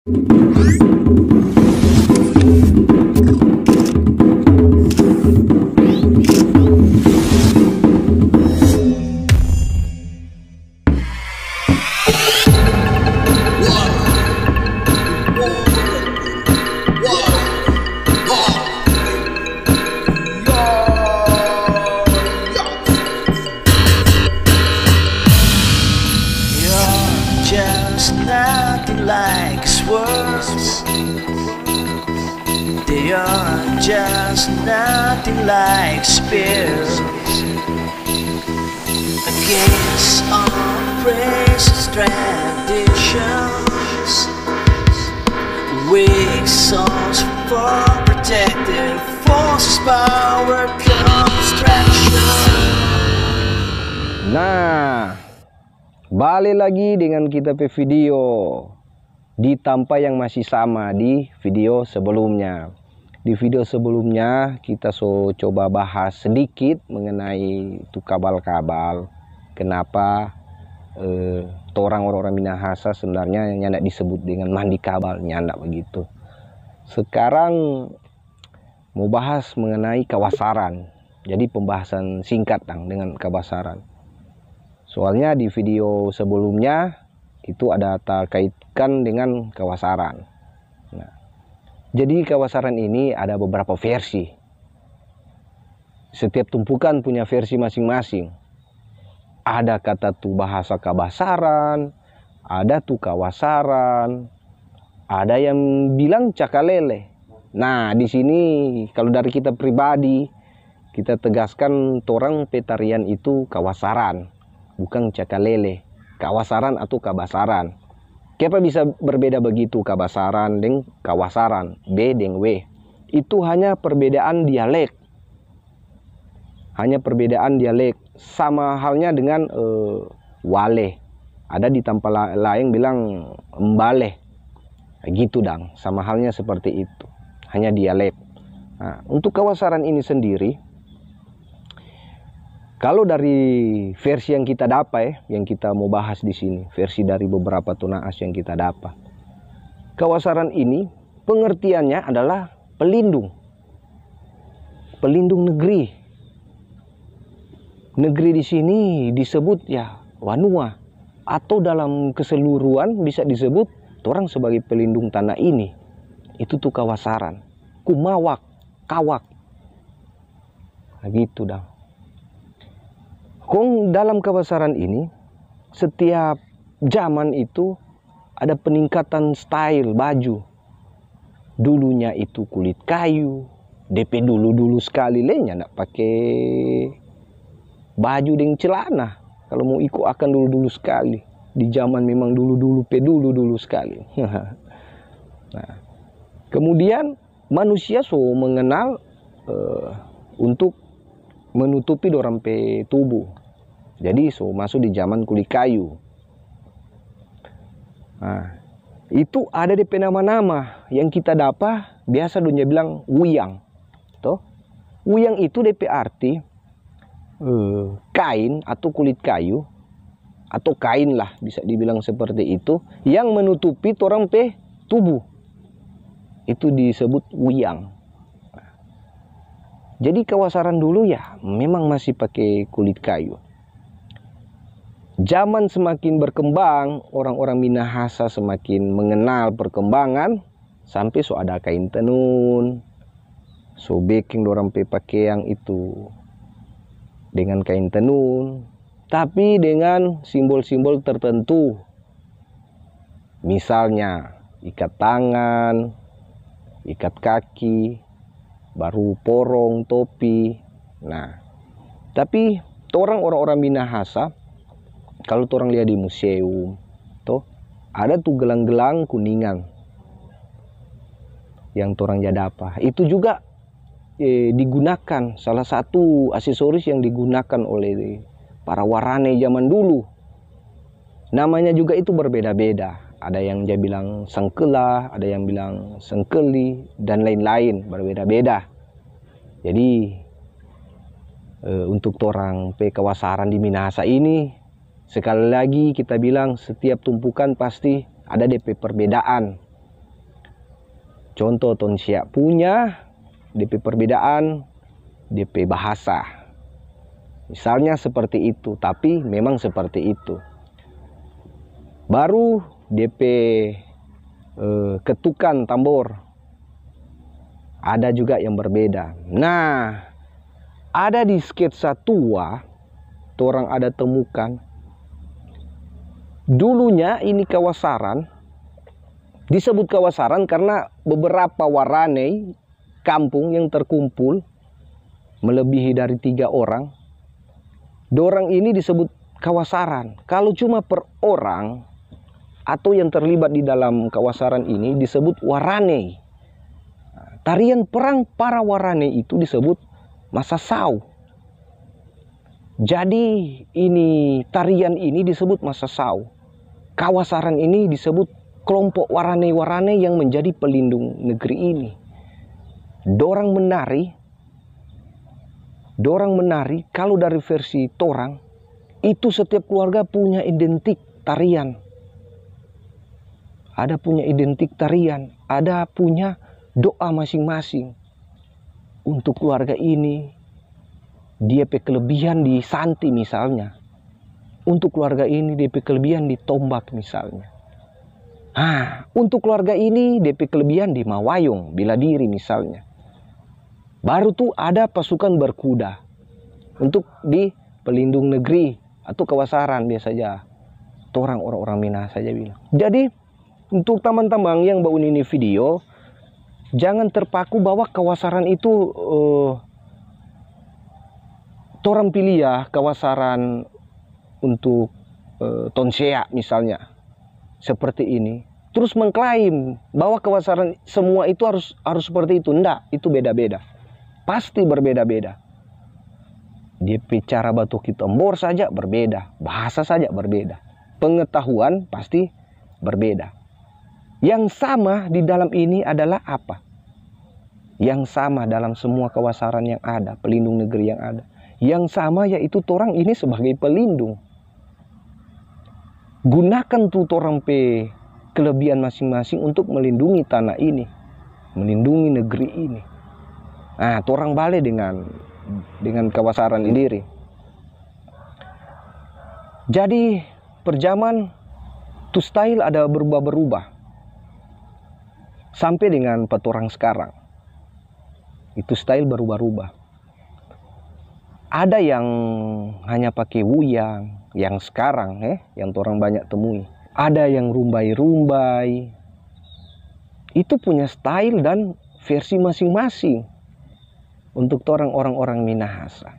Just nothing like words. They are just nothing like spears against all precious traditions. Weak souls for protective forces, power construction. Nah, balik lagi dengan kita pe video di tanpa yang masih sama di video sebelumnya. Di video sebelumnya kita coba bahas sedikit mengenai itu kabal-kabal. Kenapa orang-orang Minahasa sebenarnya nyandak disebut dengan mandi kabal, nyandak begitu. Sekarang mau bahas mengenai kawasaran. Jadi pembahasan singkat dengan kawasaran. Soalnya di video sebelumnya itu ada terkaitkan dengan kawasaran. Nah, jadi kawasaran ini ada beberapa versi. Setiap tumpukan punya versi masing-masing. Ada kata tuh bahasa kabasaran, ada tuh kawasaran, ada yang bilang cakalele. Nah, di sini kalau dari kita pribadi kita tegaskan orang petarian itu kawasaran, bukan cakalele, kawasaran atau kabasaran. Kenapa bisa berbeda begitu kabasaran dengan kawasaran, B dengan W? Itu hanya perbedaan dialek. Hanya perbedaan dialek. Sama halnya dengan wale. Ada di tempat lain bilang mbale. Gitu dang, sama halnya seperti itu. Hanya dialek. Nah, untuk kawasaran ini sendiri, kalau dari versi yang kita dapat, yang kita mau bahas di sini, versi dari beberapa tunaas yang kita dapat, kawasaran ini pengertiannya adalah pelindung, pelindung negeri. Negeri di sini disebut ya Wanua, atau dalam keseluruhan bisa disebut orang sebagai pelindung tanah ini. Itu tuh kawasaran, kumawak, kawak, nah, gitu dah. Kong dalam kawasaran ini setiap zaman itu ada peningkatan style baju. Dulunya itu kulit kayu, DP dulu sekali lenya ndak pakai baju dengan celana. Kalau mau ikut akan dulu sekali. Di zaman memang dulu sekali. Nah, kemudian manusia mengenal untuk menutupi dorang pe tubuh. Jadi masuk di zaman kulit kayu. Nah, itu ada DP nama-nama yang kita dapat, biasa dunia bilang wuyang. Toh? Wuyang itu DP arti kain atau kulit kayu, atau kain lah bisa dibilang seperti itu, yang menutupi orang pe tubuh. Itu disebut wuyang. Jadi kawasaran dulu ya memang masih pakai kulit kayu. Zaman semakin berkembang, orang-orang Minahasa semakin mengenal perkembangan, sampai ada kain tenun, baking dorang pe pakaian itu dengan kain tenun, tapi dengan simbol-simbol tertentu. Misalnya ikat tangan, ikat kaki, baru porong, topi. Nah, tapi orang-orang Minahasa, kalau orang lihat di museum, toh ada tuh gelang-gelang kuningan yang orang jadapa. Itu juga digunakan, salah satu aksesoris yang digunakan oleh para warane zaman dulu. Namanya juga itu berbeda-beda. Ada yang dia bilang sengkela, ada yang bilang sengkeli, dan lain-lain, berbeda-beda. Jadi untuk orang pe kawasaran di Minahasa ini, sekali lagi kita bilang setiap tumpukan pasti ada DP perbedaan. Contoh Tonsea punya DP perbedaan, DP bahasa. Misalnya seperti itu, tapi memang seperti itu. Baru DP ketukan tambor. Ada juga yang berbeda. Nah, ada di sketsa tua, orang ada temukan. Dulunya ini kawasaran, disebut kawasaran karena beberapa warane kampung yang terkumpul melebihi dari 3 orang. Dorang ini disebut kawasaran. Kalau cuma per orang atau yang terlibat di dalam kawasaran ini disebut warane. Tarian perang para warane itu disebut masasau. Jadi ini tarian ini disebut masasau. Kawasaran ini disebut kelompok warane-warane yang menjadi pelindung negeri ini. Dorang menari kalau dari versi torang itu setiap keluarga punya identik tarian. Ada punya identik tarian, ada punya doa masing-masing. Untuk keluarga ini dia pe kelebihan di santi misalnya. Untuk keluarga ini dia pe kelebihan di tombak misalnya. Untuk keluarga ini dia pe kelebihan di mawayong, bela diri misalnya. Baru tuh ada pasukan berkuda untuk di pelindung negeri atau kawasaran biasanya. Orang-orang Minahasa saja bilang. Jadi untuk teman-teman yang baru ini video, jangan terpaku bahwa kawasaran itu orang pilih ya kawasaran untuk Tonsea misalnya seperti ini. Terus mengklaim bahwa kawasaran semua itu harus seperti itu. Enggak, itu beda-beda. Pasti berbeda-beda. Dia cara batuk tambor saja berbeda, bahasa saja berbeda, pengetahuan pasti berbeda. Yang sama di dalam ini adalah apa? Yang sama dalam semua kawasaran yang ada, pelindung negeri yang ada. Yang sama yaitu torang ini sebagai pelindung. Gunakan tuh torang pe kelebihan masing-masing untuk melindungi tanah ini, melindungi negeri ini. Torang balik dengan kawasaran sendiri. Jadi perjaman tuh style ada berubah-berubah. Sampai dengan petorang sekarang. Itu style berubah-ubah. Ada yang hanya pakai wuyang, yang sekarang yang orang banyak temui. Ada yang rumbai-rumbai. Itu punya style dan versi masing-masing untuk orang-orang Minahasa.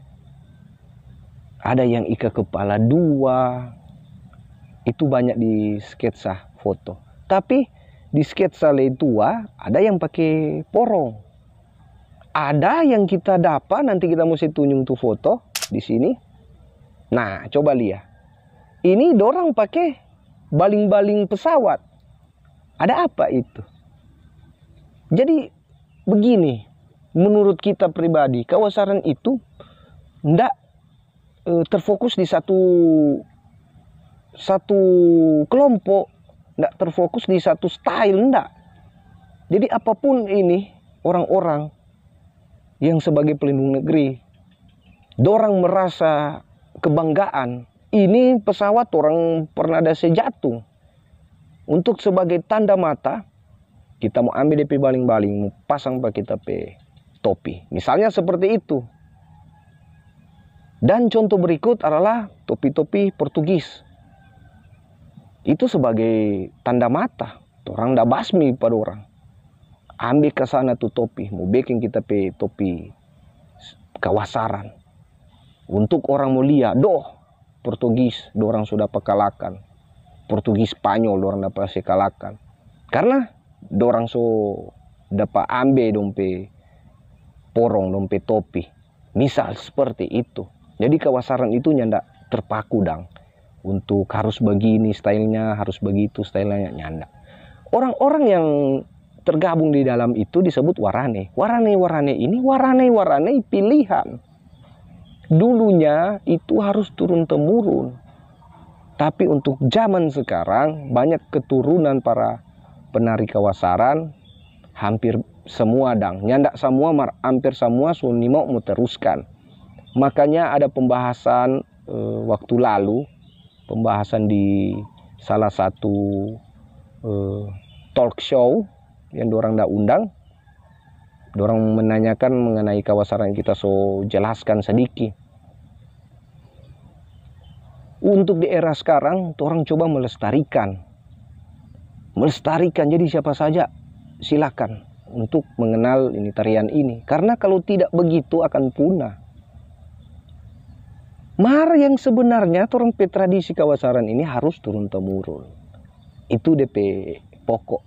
Ada yang ika kepala 2. Itu banyak di sketsa foto. Tapi di sketsa tua ada yang pakai porong. Ada yang kita dapat, nanti kita mesti tunjuk tuh foto di sini. Nah, coba lihat. Ini dorang pakai baling-baling pesawat. Ada apa itu? Jadi begini, menurut kita pribadi, kawasaran itu tidak terfokus di satu kelompok, tidak terfokus di satu style, tidak. Jadi apapun ini orang-orang yang sebagai pelindung negeri, dorang merasa kebanggaan. Ini pesawat orang pernah ada sejatuh. Untuk sebagai tanda mata, kita mau ambil DP baling-baling, mau pasang pakai kita pe topi. Misalnya seperti itu. Dan contoh berikut adalah topi-topi Portugis. Itu sebagai tanda mata. Orang dah basmi pada orang. Ambil ke sana tuh topi, mau bikin kita pe topi kawasaran. Untuk orang mau lihat, Portugis, dorang sudah pekalahkan. Portugis Spanyol, dorang dapat sekalahkan. Karena dorang so dapat ambil dompe porong, dompe topi. Misal seperti itu. Jadi kawasaran itu nyanda terpaku dang. Untuk harus begini stylenya, harus begitu stylenya, nyanda. Orang-orang yang tergabung di dalam itu disebut warane. Warane-warane ini warane-warane pilihan. Dulunya itu harus turun-temurun. Tapi untuk zaman sekarang banyak keturunan para penari kawasaran hampir semua dang, nyandak semua, hampir semua Suni mau teruskan. Makanya ada pembahasan waktu lalu, pembahasan di salah satu talk show yang dorang dah undang. Dorang menanyakan mengenai kawasaran, kita so jelaskan sedikit. Untuk di era sekarang, orang coba melestarikan. Jadi siapa saja silakan untuk mengenal ini tarian ini. Karena kalau tidak begitu akan punah. Mar yang sebenarnya orang tradisi kawasaran ini harus turun-temurun. Itu DP pokok.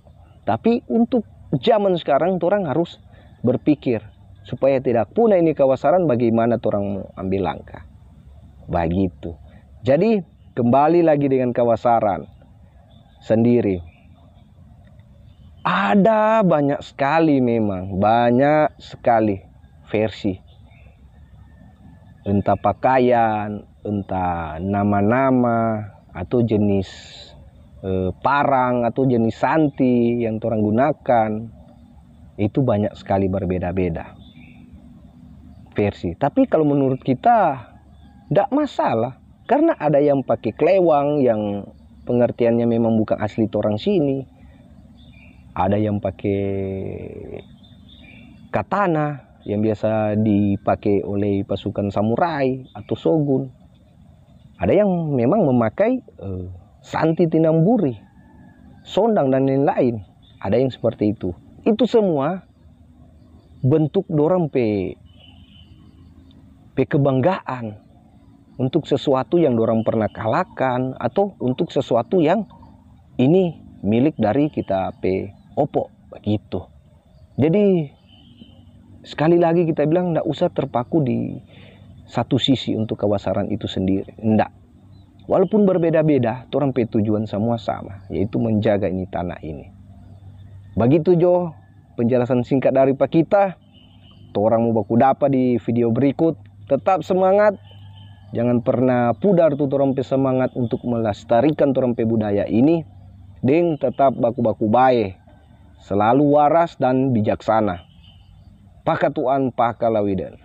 Tapi untuk zaman sekarang orang harus berpikir supaya tidak punah ini kawasaran, bagaimana orang mau ambil langkah. Begitu. Jadi kembali lagi dengan kawasaran sendiri. Ada banyak sekali, memang banyak sekali versi. Entah pakaian, entah nama-nama, atau jenis parang, atau jenis santi yang orang gunakan. Itu banyak sekali berbeda-beda versi. Tapi kalau menurut kita tidak masalah. Karena ada yang pakai klewang yang pengertiannya memang bukan asli orang sini. Ada yang pakai katana yang biasa dipakai oleh pasukan samurai atau shogun. Ada yang memang memakai santi tinamburi, sondang dan lain-lain. Ada yang seperti itu. Itu semua bentuk dorang pe kebanggaan untuk sesuatu yang dorang pernah kalahkan, atau untuk sesuatu yang ini milik dari kita pe opo begitu. Jadi sekali lagi kita bilang tidak usah terpaku di satu sisi untuk kawasaran itu sendiri. Tidak. Walaupun berbeda-beda, orang pe tujuan semua sama, yaitu menjaga ini tanah ini. Begitu Jo penjelasan singkat dari Pak kita. Orang mau baku dapat di video berikut. Tetap semangat. Jangan pernah pudar tuh orang pe semangat untuk melestarikan orang pe budaya ini. Ding tetap baku-baku bae. Selalu waras dan bijaksana. Pakatuan pakalawiden.